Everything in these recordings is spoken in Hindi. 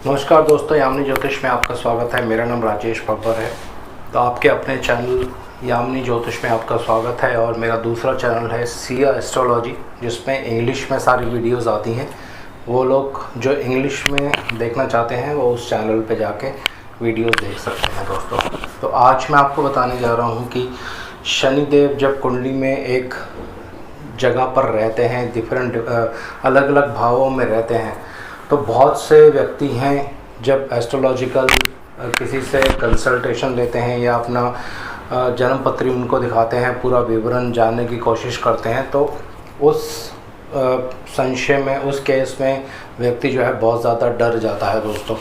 नमस्कार दोस्तों, यामिनी ज्योतिष में आपका स्वागत है। मेरा नाम राजेश बब्बर है। तो आपके अपने चैनल यामिनी ज्योतिष में आपका स्वागत है। और मेरा दूसरा चैनल है सिया एस्ट्रोलॉजी, जिसमें इंग्लिश में सारी वीडियोस आती हैं। वो लोग जो इंग्लिश में देखना चाहते हैं वो उस चैनल पे जाके वीडियोस देख सकते हैं दोस्तों। तो आज मैं आपको बताने जा रहा हूँ कि शनिदेव जब कुंडली में एक जगह पर रहते हैं, डिफरेंट अलग अलग भावों में रहते हैं, तो बहुत से व्यक्ति हैं जब एस्ट्रोलॉजिकल किसी से कंसल्टेशन लेते हैं या अपना जन्म पत्री उनको दिखाते हैं, पूरा विवरण जानने की कोशिश करते हैं, तो उस संशय में, उस केस में व्यक्ति जो है बहुत ज़्यादा डर जाता है दोस्तों।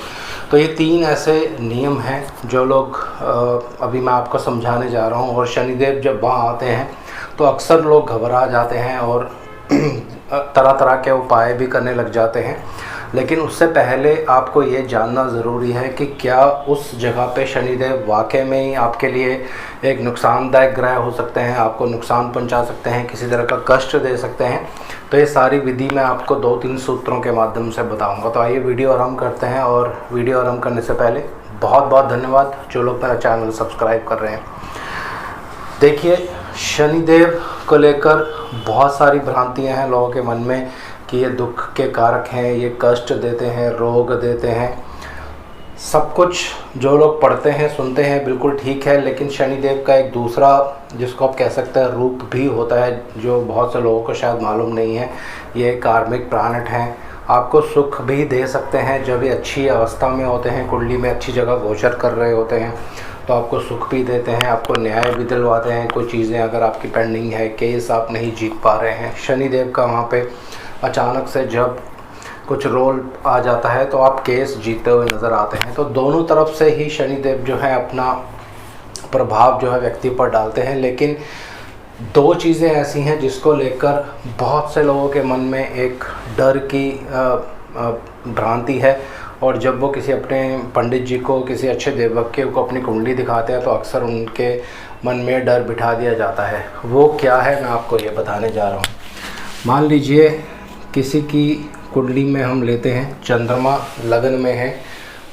तो ये 3 ऐसे नियम हैं जो लोग अभी मैं आपको समझाने जा रहा हूँ। और शनिदेव जब वहाँ आते हैं तो अक्सर लोग घबरा जाते हैं और तरह तरह के उपाय भी करने लग जाते हैं। लेकिन उससे पहले आपको ये जानना ज़रूरी है कि क्या उस जगह पे शनिदेव वाकई में ही आपके लिए एक नुकसानदायक ग्रह हो सकते हैं, आपको नुकसान पहुंचा सकते हैं, किसी तरह का कष्ट दे सकते हैं। तो ये सारी विधि मैं आपको 2-3 सूत्रों के माध्यम से बताऊंगा। तो आइए वीडियो आरंभ करते हैं। और वीडियो आरंभ करने से पहले बहुत बहुत धन्यवाद जो लोग मेरा चैनल सब्सक्राइब कर रहे हैं। देखिए, शनिदेव को लेकर बहुत सारी भ्रांतियाँ हैं लोगों के मन में कि ये दुख के कारक हैं, ये कष्ट देते हैं, रोग देते हैं। सब कुछ जो लोग पढ़ते हैं, सुनते हैं, बिल्कुल ठीक है। लेकिन शनिदेव का एक दूसरा, जिसको आप कह सकते हैं, रूप भी होता है, जो बहुत से लोगों को शायद मालूम नहीं है। ये कार्मिक प्लैनेट हैं, आपको सुख भी दे सकते हैं जब ये अच्छी अवस्था में होते हैं, कुंडली में अच्छी जगह गोचर कर रहे होते हैं, तो आपको सुख भी देते हैं, आपको न्याय भी दिलवाते हैं। कोई चीज़ें अगर आपकी पेंडिंग है, केस आप नहीं जीत पा रहे हैं, शनिदेव का वहाँ पे अचानक से जब कुछ रोल आ जाता है तो आप केस जीतते हुए नज़र आते हैं। तो दोनों तरफ से ही शनिदेव जो है अपना प्रभाव जो है व्यक्ति पर डालते हैं। लेकिन 2 चीज़ें ऐसी हैं जिसको लेकर बहुत से लोगों के मन में एक डर की भ्रांति है। और जब वो किसी अपने पंडित जी को, किसी अच्छे देवज्ञ को अपनी कुंडली दिखाते हैं तो अक्सर उनके मन में डर बिठा दिया जाता है। वो क्या है, मैं आपको ये बताने जा रहा हूँ। मान लीजिए किसी की कुंडली में हम लेते हैं, चंद्रमा लगन में है,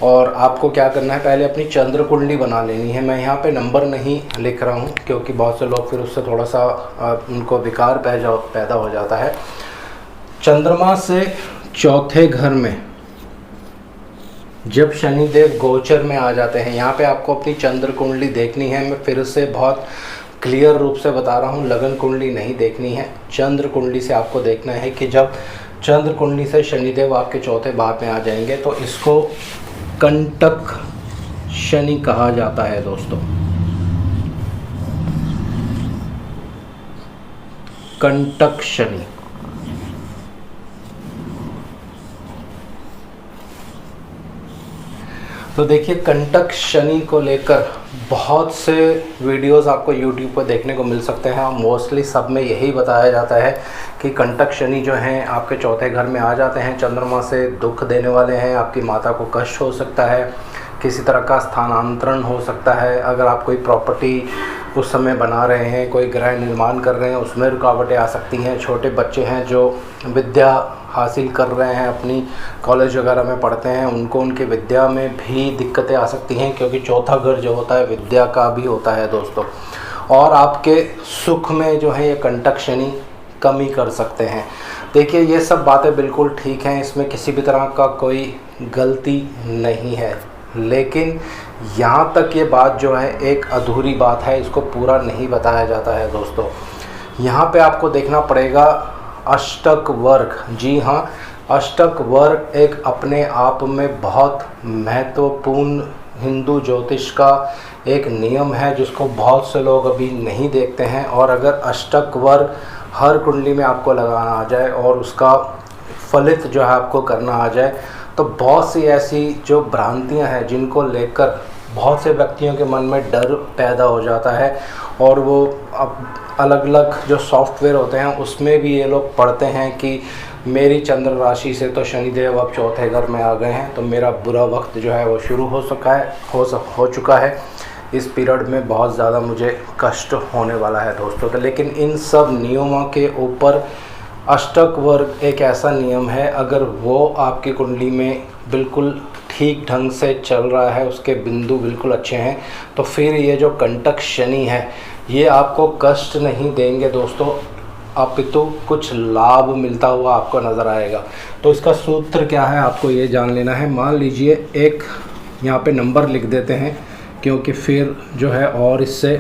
और आपको क्या करना है, पहले अपनी चंद्र कुंडली बना लेनी है। मैं यहाँ पे नंबर नहीं लिख रहा हूँ क्योंकि बहुत से लोग फिर उससे थोड़ा सा उनको विकार पैदा हो जाता है। चंद्रमा से चौथे घर में जब शनिदेव गोचर में आ जाते हैं, यहाँ पे आपको अपनी चंद्र कुंडली देखनी है। मैं फिर से बहुत क्लियर रूप से बता रहा हूँ, लगन कुंडली नहीं देखनी है, चंद्र कुंडली से आपको देखना है कि जब चंद्र कुंडली से शनिदेव आपके चौथे भाव में आ जाएंगे तो इसको कंटक शनि कहा जाता है दोस्तों। कंटक शनि। तो देखिए, कंटक शनि को लेकर बहुत से वीडियोस आपको YouTube पर देखने को मिल सकते हैं। मोस्टली सब में यही बताया जाता है कि कंटक शनि जो हैं आपके चौथे घर में आ जाते हैं, चंद्रमा से दुख देने वाले हैं। आपकी माता को कष्ट हो सकता है, किसी तरह का स्थानांतरण हो सकता है। अगर आप कोई प्रॉपर्टी उस समय बना रहे हैं, कोई गृह निर्माण कर रहे हैं, उसमें रुकावटें आ सकती हैं। छोटे बच्चे हैं जो विद्या हासिल कर रहे हैं, अपनी कॉलेज वगैरह में पढ़ते हैं, उनको उनके विद्या में भी दिक्कतें आ सकती हैं, क्योंकि चौथा घर जो होता है विद्या का भी होता है दोस्तों। और आपके सुख में जो है ये कंटक शनि कमी कर सकते हैं। देखिए, ये सब बातें बिल्कुल ठीक हैं, इसमें किसी भी तरह का कोई गलती नहीं है। लेकिन यहाँ तक ये बात जो है एक अधूरी बात है, इसको पूरा नहीं बताया जाता है दोस्तों। यहाँ पे आपको देखना पड़ेगा अष्टक वर्ग। जी हाँ, अष्टक वर्ग एक अपने आप में बहुत महत्वपूर्ण हिंदू ज्योतिष का एक नियम है, जिसको बहुत से लोग अभी नहीं देखते हैं। और अगर अष्टक वर्ग हर कुंडली में आपको लगाना आ जाए और उसका फलित जो है आपको करना आ जाए, तो बहुत सी ऐसी जो भ्रांतियां हैं जिनको लेकर बहुत से व्यक्तियों के मन में डर पैदा हो जाता है। और वो अब अलग अलग जो सॉफ्टवेयर होते हैं उसमें भी ये लोग पढ़ते हैं कि मेरी चंद्र राशि से तो शनिदेव अब चौथे घर में आ गए हैं, तो मेरा बुरा वक्त जो है वो शुरू हो चुका है, इस पीरियड में बहुत ज़्यादा मुझे कष्ट होने वाला है दोस्तों। तो लेकिन इन सब नियमों के ऊपर अष्टक वर्ग एक ऐसा नियम है, अगर वो आपकी कुंडली में बिल्कुल ठीक ढंग से चल रहा है, उसके बिंदु बिल्कुल अच्छे हैं, तो फिर ये जो कंटक शनि है ये आपको कष्ट नहीं देंगे दोस्तों, अपितु कुछ लाभ मिलता हुआ आपको नज़र आएगा। तो इसका सूत्र क्या है आपको ये जान लेना है। मान लीजिए एक यहाँ पे नंबर लिख देते हैं, क्योंकि फिर जो है और इससे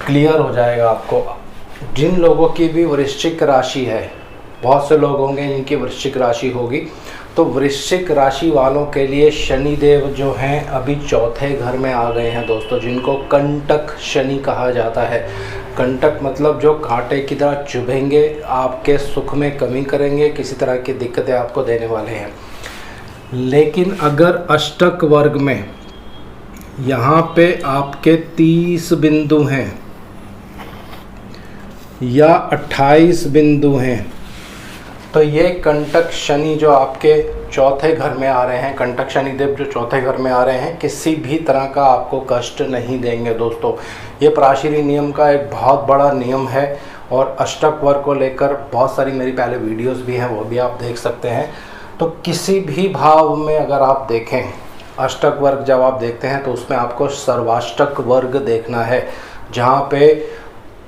क्लियर हो जाएगा आपको। जिन लोगों की भी वृश्चिक राशि है, बहुत से लोग होंगे जिनकी वृश्चिक राशि होगी, तो वृश्चिक राशि वालों के लिए शनिदेव जो हैं अभी चौथे घर में आ गए हैं दोस्तों, जिनको कंटक शनि कहा जाता है। कंटक मतलब जो कांटे की तरह चुभेंगे, आपके सुख में कमी करेंगे, किसी तरह की दिक्कतें आपको देने वाले हैं। लेकिन अगर अष्टक वर्ग में यहाँ पे आपके 30 बिंदु हैं या 28 बिंदु हैं, तो ये कंटक शनि जो आपके चौथे घर में आ रहे हैं, कंटक शनिदेव जो चौथे घर में आ रहे हैं, किसी भी तरह का आपको कष्ट नहीं देंगे दोस्तों। ये पराशरी नियम का एक बहुत बड़ा नियम है और अष्टक वर्ग को लेकर बहुत सारी मेरी पहले वीडियोस भी हैं, वो भी आप देख सकते हैं। तो किसी भी भाव में अगर आप देखें, अष्टक वर्ग जब आप देखते हैं तो उसमें आपको सर्वाष्टक वर्ग देखना है, जहाँ पे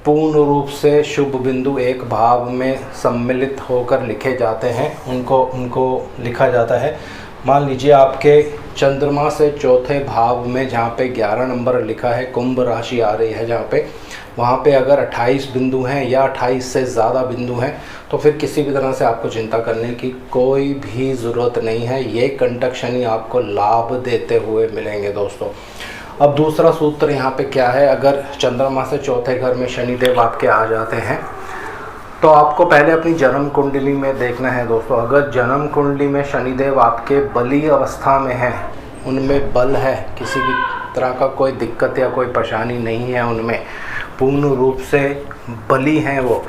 पूर्ण रूप से शुभ बिंदु एक भाव में सम्मिलित होकर लिखे जाते हैं, उनको लिखा जाता है। मान लीजिए आपके चंद्रमा से चौथे भाव में जहाँ पे 11 नंबर लिखा है, कुंभ राशि आ रही है जहाँ पे, वहाँ पे अगर 28 बिंदु हैं या 28 से ज़्यादा बिंदु हैं, तो फिर किसी भी तरह से आपको चिंता करने की कोई भी ज़रूरत नहीं है। ये कंटक शनि आपको लाभ देते हुए मिलेंगे दोस्तों। अब दूसरा सूत्र यहाँ पे क्या है, अगर चंद्रमा से चौथे घर में शनिदेव आपके आ जाते हैं तो आपको पहले अपनी जन्म कुंडली में देखना है दोस्तों। अगर जन्म कुंडली में शनिदेव आपके बली अवस्था में है, उनमें बल है, किसी भी तरह का कोई दिक्कत या कोई परेशानी नहीं है, उनमें पूर्ण रूप से बली हैं वो,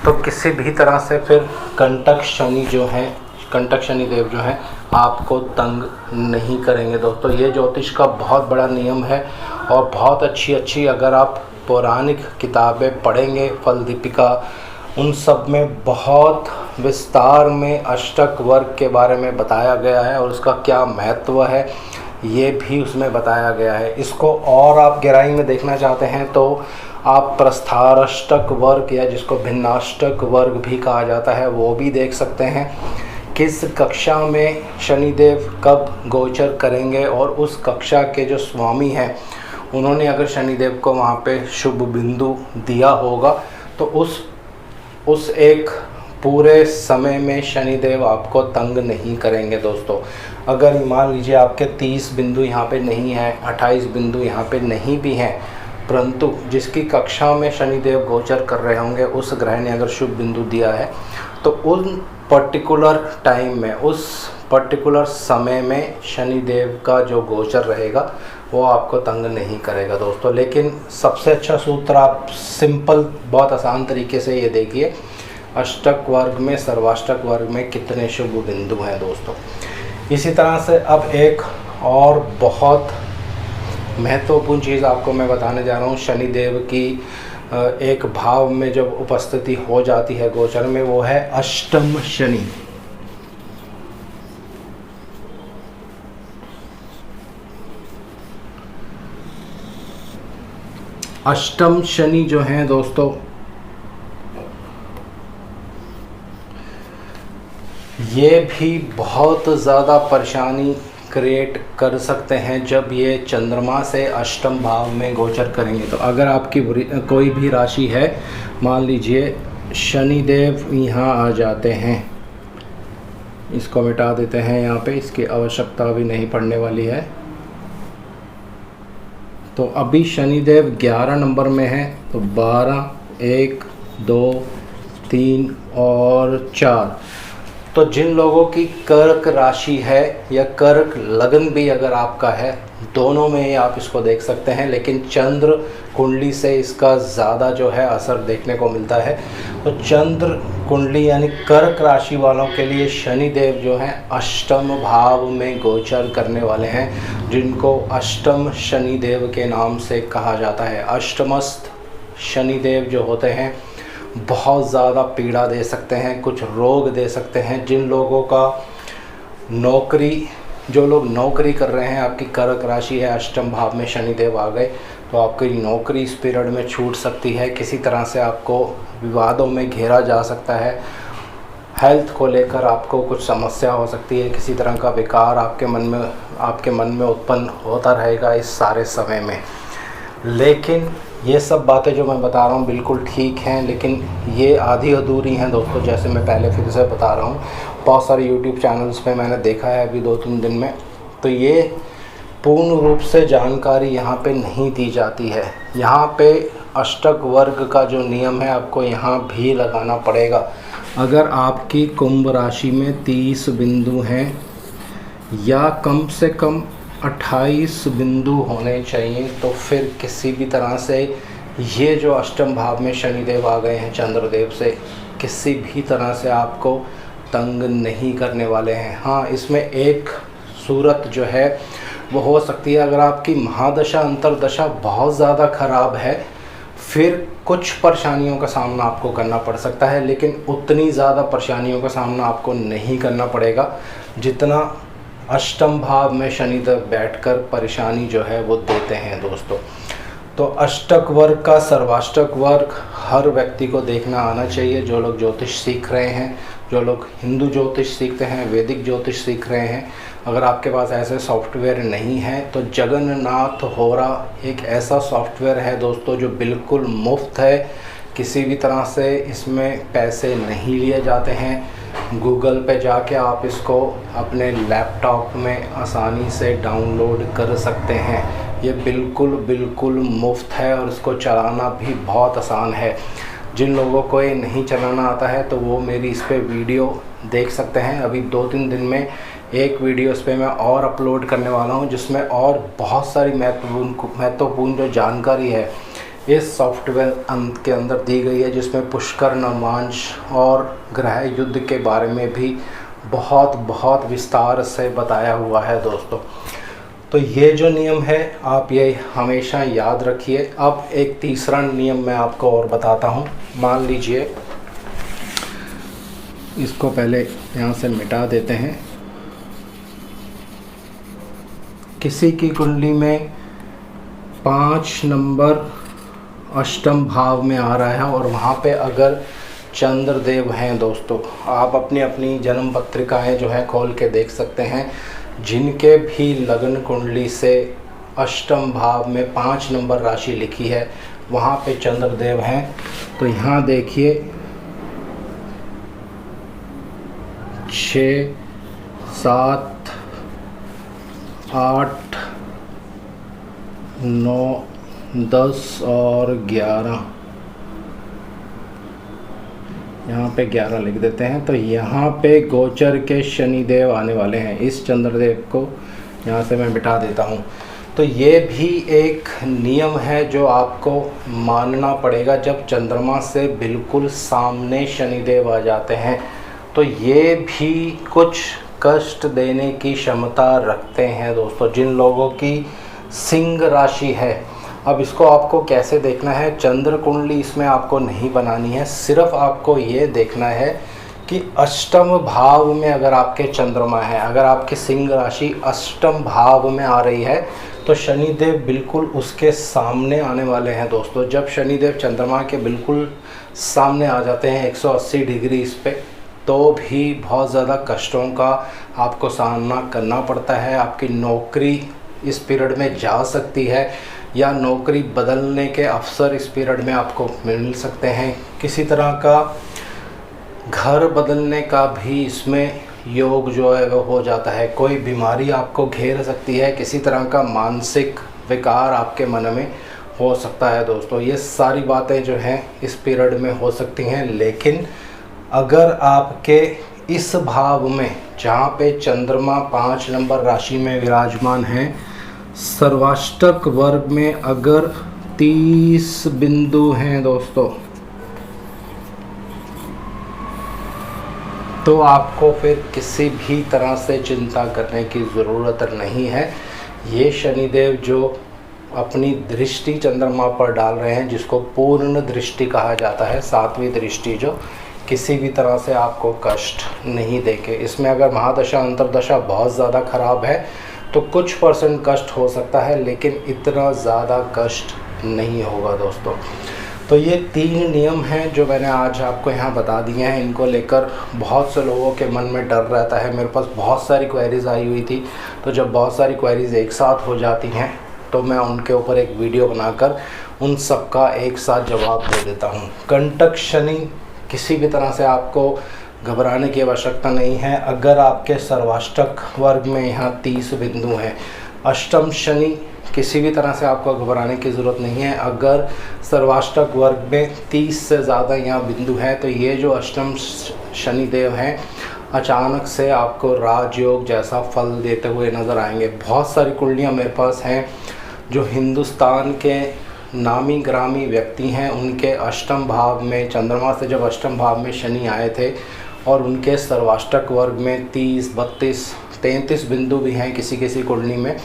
तो किसी भी तरह से फिर कंटक शनि जो है, कंटक शनिदेव जो है आपको तंग नहीं करेंगे दोस्तों। ये ज्योतिष का बहुत बड़ा नियम है और बहुत अच्छी अगर आप पौराणिक किताबें पढ़ेंगे, फल दीपिका, उन सब में बहुत विस्तार में अष्टक वर्ग के बारे में बताया गया है और उसका क्या महत्व है ये भी उसमें बताया गया है। इसको और आप गहराई में देखना चाहते हैं तो आप प्रस्थाराष्टक वर्ग या जिसको भिन्नाष्टक वर्ग भी कहा जाता है वो भी देख सकते हैं। किस कक्षा में शनिदेव कब गोचर करेंगे और उस कक्षा के जो स्वामी हैं उन्होंने अगर शनिदेव को वहाँ पे शुभ बिंदु दिया होगा तो उस एक पूरे समय में शनिदेव आपको तंग नहीं करेंगे दोस्तों। अगर मान लीजिए आपके 30 बिंदु यहाँ पे नहीं है, 28 बिंदु यहाँ पे नहीं भी हैं, परंतु जिसकी कक्षा में शनिदेव गोचर कर रहे होंगे उस ग्रह ने अगर शुभ बिंदु दिया है तो उन पर्टिकुलर टाइम में, उस पर्टिकुलर समय में शनिदेव का जो गोचर रहेगा वो आपको तंग नहीं करेगा दोस्तों। लेकिन सबसे अच्छा सूत्र आप सिंपल बहुत आसान तरीके से ये देखिए, अष्टक वर्ग में, सर्वाष्टक वर्ग में कितने शुभ बिंदु हैं दोस्तों। इसी तरह से अब एक और बहुत महत्वपूर्ण चीज़ आपको मैं बताने जा रहा हूँ। शनिदेव की एक भाव में जब उपस्थिति हो जाती है गोचर में, वो है अष्टम शनि। अष्टम शनि जो हैं दोस्तों, ये भी बहुत ज़्यादा परेशानी क्रिएट कर सकते हैं जब ये चंद्रमा से अष्टम भाव में गोचर करेंगे। तो अगर आपकी कोई भी राशि है, मान लीजिए शनिदेव यहाँ आ जाते हैं, इसको मिटा देते हैं, यहाँ पे इसकी आवश्यकता भी नहीं पड़ने वाली है। तो अभी शनिदेव 11 नंबर में है, तो 12, 1, 2, 3 और 4। तो जिन लोगों की कर्क राशि है या कर्क लगन भी अगर आपका है, दोनों में ही आप इसको देख सकते हैं, लेकिन चंद्र कुंडली से इसका ज़्यादा जो है असर देखने को मिलता है। तो चंद्र कुंडली यानी कर्क राशि वालों के लिए शनिदेव जो हैं अष्टम भाव में गोचर करने वाले हैं, जिनको अष्टम शनिदेव के नाम से कहा जाता है। अष्टमस्थ शनिदेव जो होते हैं बहुत ज़्यादा पीड़ा दे सकते हैं, कुछ रोग दे सकते हैं। जिन लोगों का नौकरी, जो लोग नौकरी कर रहे हैं, आपकी कर्क राशि है, अष्टम भाव में शनिदेव आ गए तो आपकी नौकरी इस पीरियड में छूट सकती है। किसी तरह से आपको विवादों में घेरा जा सकता है। हेल्थ को लेकर आपको कुछ समस्या हो सकती है, किसी तरह का विकार आपके मन में उत्पन्न होता रहेगा इस सारे समय में। लेकिन ये सब बातें जो मैं बता रहा हूँ बिल्कुल ठीक हैं, लेकिन ये आधी अधूरी हैं दोस्तों। जैसे मैं पहले फिर से बता रहा हूँ, बहुत सारे यूट्यूब चैनल्स पे मैंने देखा है अभी 2-3 दिन में, तो ये पूर्ण रूप से जानकारी यहाँ पे नहीं दी जाती है। यहाँ पे अष्टक वर्ग का जो नियम है आपको यहाँ भी लगाना पड़ेगा। अगर आपकी कुंभ राशि में 30 बिंदु हैं या कम से कम 28 बिंदु होने चाहिए, तो फिर किसी भी तरह से ये जो अष्टम भाव में शनिदेव आ गए हैं चंद्रदेव से, किसी भी तरह से आपको तंग नहीं करने वाले हैं। हाँ, इसमें एक सूरत जो है वो हो सकती है, अगर आपकी महादशा अंतरदशा बहुत ज़्यादा ख़राब है फिर कुछ परेशानियों का सामना आपको करना पड़ सकता है, लेकिन उतनी ज़्यादा परेशानियों का सामना आपको नहीं करना पड़ेगा जितना अष्टम भाव में शनिदेव बैठकर परेशानी जो है वो देते हैं दोस्तों। तो अष्टक वर्ग का सर्वाष्टक वर्ग हर व्यक्ति को देखना आना चाहिए। जो लोग ज्योतिष सीख रहे हैं, जो लोग हिंदू ज्योतिष सीखते हैं, वैदिक ज्योतिष सीख रहे हैं, अगर आपके पास ऐसे सॉफ्टवेयर नहीं है तो जगन्नाथ होरा एक ऐसा सॉफ्टवेयर है दोस्तों जो बिल्कुल मुफ्त है। किसी भी तरह से इसमें पैसे नहीं लिए जाते हैं। गूगल पे जाके आप इसको अपने लैपटॉप में आसानी से डाउनलोड कर सकते हैं। ये बिल्कुल मुफ्त है और इसको चलाना भी बहुत आसान है। जिन लोगों को ये नहीं चलाना आता है तो वो मेरी इस पे वीडियो देख सकते हैं। अभी 2-3 दिन में एक वीडियो इस पे मैं और अपलोड करने वाला हूँ, जिसमें और बहुत सारी महत्वपूर्ण जो जानकारी है इस सॉफ्टवेयर के अंदर दी गई है, जिसमें पुष्कर नवांश और ग्रह युद्ध के बारे में भी बहुत विस्तार से बताया हुआ है दोस्तों। तो ये जो नियम है आप ये हमेशा याद रखिए। अब एक तीसरा नियम मैं आपको और बताता हूँ। मान लीजिए, इसको पहले यहाँ से मिटा देते हैं। किसी की कुंडली में 5 नंबर अष्टम भाव में आ रहा है और वहाँ पे अगर चंद्रदेव हैं दोस्तों, आप अपनी जन्म पत्रिकाएं जो है खोल के देख सकते हैं। जिनके भी लग्न कुंडली से अष्टम भाव में 5 नंबर राशि लिखी है वहाँ पे चंद्रदेव हैं, तो यहाँ देखिए 6, 7, 8, 9, 10 और 11, यहाँ पे 11 लिख देते हैं। तो यहाँ पे गोचर के शनिदेव आने वाले हैं। इस चंद्रदेव को यहाँ से मैं मिटा देता हूँ। तो ये भी एक नियम है जो आपको मानना पड़ेगा। जब चंद्रमा से बिल्कुल सामने शनिदेव आ जाते हैं तो ये भी कुछ कष्ट देने की क्षमता रखते हैं दोस्तों। जिन लोगों की सिंह राशि है, अब इसको आपको कैसे देखना है, चंद्र कुंडली इसमें आपको नहीं बनानी है। सिर्फ आपको ये देखना है कि अष्टम भाव में अगर आपके चंद्रमा है, अगर आपकी सिंह राशि अष्टम भाव में आ रही है तो शनिदेव बिल्कुल उसके सामने आने वाले हैं दोस्तों। जब शनिदेव चंद्रमा के बिल्कुल सामने आ जाते हैं 180 डिग्री इस पे, तो भी बहुत ज़्यादा कष्टों का आपको सामना करना पड़ता है। आपकी नौकरी इस पीरियड में जा सकती है या नौकरी बदलने के अवसर इस पीरियड में आपको मिल सकते हैं। किसी तरह का घर बदलने का भी इसमें योग जो है वो हो जाता है। कोई बीमारी आपको घेर सकती है, किसी तरह का मानसिक विकार आपके मन में हो सकता है दोस्तों। ये सारी बातें जो हैं इस पीरियड में हो सकती हैं। लेकिन अगर आपके इस भाव में जहाँ पे चंद्रमा 5 नंबर राशि में विराजमान है, सर्वाष्टक वर्ग में अगर 30 बिंदु हैं दोस्तों, तो आपको फिर किसी भी तरह से चिंता करने की ज़रूरत नहीं है। ये शनिदेव जो अपनी दृष्टि चंद्रमा पर डाल रहे हैं, जिसको पूर्ण दृष्टि कहा जाता है, 7वीं दृष्टि जो किसी भी तरह से आपको कष्ट नहीं देंगे। इसमें अगर महादशा अंतरदशा बहुत ज़्यादा ख़राब है तो कुछ % कष्ट हो सकता है, लेकिन इतना ज़्यादा कष्ट नहीं होगा दोस्तों। तो ये 3 नियम हैं जो मैंने आज आपको यहाँ बता दिए हैं। इनको लेकर बहुत से लोगों के मन में डर रहता है। मेरे पास बहुत सारी क्वेरीज़ आई हुई थी, तो जब बहुत सारी क्वेरीज़ एक साथ हो जाती हैं तो मैं उनके ऊपर एक वीडियो बनाकर उन सब का एक साथ जवाब दे देता हूँ। कंटक शनि, किसी भी तरह से आपको घबराने की आवश्यकता नहीं है। अगर आपके सर्वाष्टक वर्ग में यहाँ 30 बिंदु हैं। अष्टम शनि, किसी भी तरह से आपको घबराने की ज़रूरत नहीं है। अगर सर्वाष्टक वर्ग में 30 से ज़्यादा यहाँ बिंदु हैं तो ये जो अष्टम शनिदेव हैं अचानक से आपको राजयोग जैसा फल देते हुए नज़र आएंगे। बहुत सारी कुंडलियाँ मेरे पास हैं जो हिंदुस्तान के नामी ग्रामी व्यक्ति हैं, उनके अष्टम भाव में चंद्रमा से जब अष्टम भाव में शनि आए थे और उनके सर्वाष्टक वर्ग में 30, 32, 33 बिंदु भी हैं किसी किसी कुंडली में।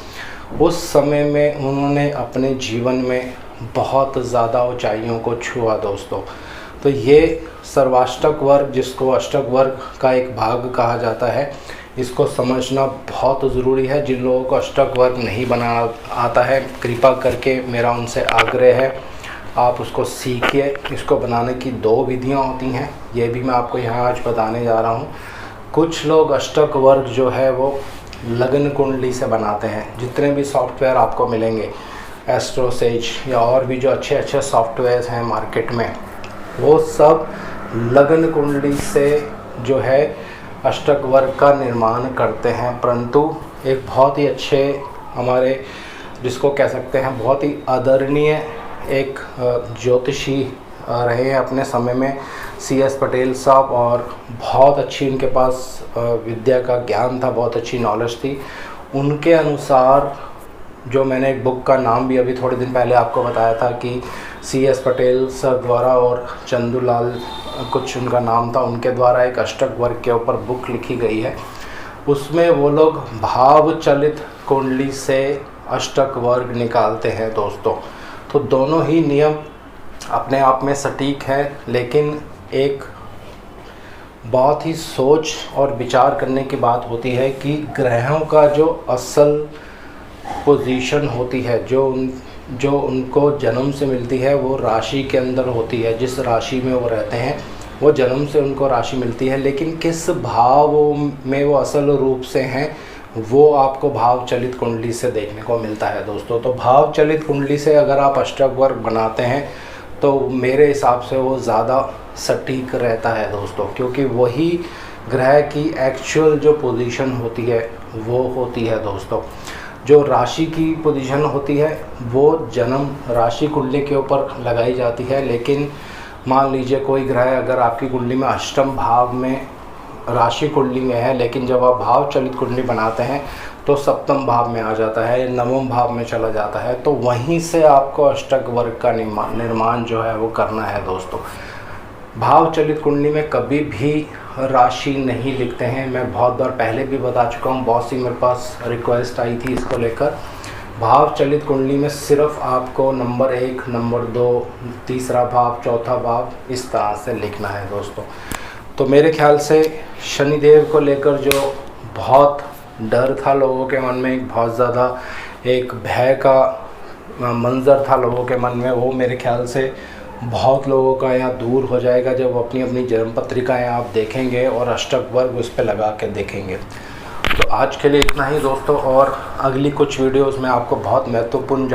उस समय में उन्होंने अपने जीवन में बहुत ज़्यादा ऊंचाइयों को छुआ दोस्तों। तो ये सर्वाष्टक वर्ग, जिसको अष्टक वर्ग का एक भाग कहा जाता है, इसको समझना बहुत ज़रूरी है। जिन लोगों को अष्टक वर्ग नहीं बनाना आता है, कृपा करके मेरा उनसे आग्रह है आप उसको सीखिए। इसको बनाने की 2 विधियाँ होती हैं, ये भी मैं आपको यहाँ आज बताने जा रहा हूँ। कुछ लोग अष्टक वर्ग जो है वो लगन कुंडली से बनाते हैं। जितने भी सॉफ्टवेयर आपको मिलेंगे, एस्ट्रोसेज या और भी जो अच्छे अच्छे सॉफ्टवेयर हैं मार्केट में, वो सब लगन कुंडली से जो है अष्टक वर्ग का निर्माण करते हैं। परंतु एक बहुत ही अच्छे हमारे, जिसको कह सकते हैं बहुत ही आदरणीय एक ज्योतिषी रहे हैं अपने समय में, CS पटेल साहब, और बहुत अच्छी उनके पास विद्या का ज्ञान था, बहुत अच्छी नॉलेज थी। उनके अनुसार, जो मैंने एक बुक का नाम भी अभी थोड़े दिन पहले आपको बताया था कि CS पटेल सर द्वारा और चंदूलाल कुछ उनका नाम था, उनके द्वारा एक अष्टक वर्ग के ऊपर बुक लिखी गई है। उसमें वो लोग भाव चलित कुंडली से अष्टक वर्ग निकालते हैं दोस्तों। तो दोनों ही नियम अपने आप में सटीक है, लेकिन एक बहुत ही सोच और विचार करने की बात होती है कि ग्रहों का जो असल पोजीशन होती है, जो उनको जन्म से मिलती है, वो राशि के अंदर होती है। जिस राशि में वो रहते हैं वो जन्म से उनको राशि मिलती है, लेकिन किस भाव में वो असल रूप से हैं वो आपको भाव चलित कुंडली से देखने को मिलता है दोस्तों। तो भाव चलित कुंडली से अगर आप अष्टक वर्ग बनाते हैं तो मेरे हिसाब से वो ज़्यादा सटीक रहता है दोस्तों, क्योंकि वही ग्रह की एक्चुअल जो पोजीशन होती है वो होती है दोस्तों। जो राशि की पोजीशन होती है वो जन्म राशि कुंडली के ऊपर लगाई जाती है, लेकिन मान लीजिए कोई ग्रह अगर आपकी कुंडली में अष्टम भाव में राशि कुंडली में है, लेकिन जब आप भाव चलित कुंडली बनाते हैं तो सप्तम भाव में आ जाता है, नवम भाव में चला जाता है, तो वहीं से आपको अष्टक वर्ग का निर्माण जो है वो करना है दोस्तों। भाव चलित कुंडली में कभी भी राशि नहीं लिखते हैं। मैं बहुत बार पहले भी बता चुका हूँ, बहुत सी मेरे पास रिक्वेस्ट आई थी इसको लेकर। भाव चलित कुंडली में सिर्फ आपको नंबर 1, नंबर 2, तीसरा भाव, चौथा भाव इस तरह से लिखना है दोस्तों। तो मेरे ख्याल से शनिदेव को लेकर जो बहुत डर था लोगों के मन में, एक बहुत ज़्यादा एक भय का मंजर था लोगों के मन में, वो मेरे ख्याल से बहुत लोगों का यहाँ दूर हो जाएगा जब अपनी अपनी जन्म पत्रिकाएँ आप देखेंगे और अष्टक वर्ग उस पर लगा के देखेंगे। तो आज के लिए इतना ही दोस्तों, और अगली कुछ वीडियोस में आपको बहुत महत्वपूर्ण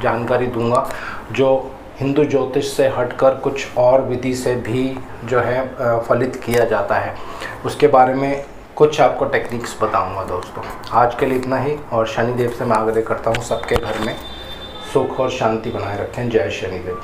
जानकारी दूंगा जो हिंदू ज्योतिष से हटकर कुछ और विधि से भी जो है फलित किया जाता है, उसके बारे में कुछ आपको टेक्निक्स बताऊंगा दोस्तों। आज के लिए इतना ही, और शनिदेव से मैं आग्रह करता हूँ सबके घर में सुख और शांति बनाए रखें। जय शनिदेव।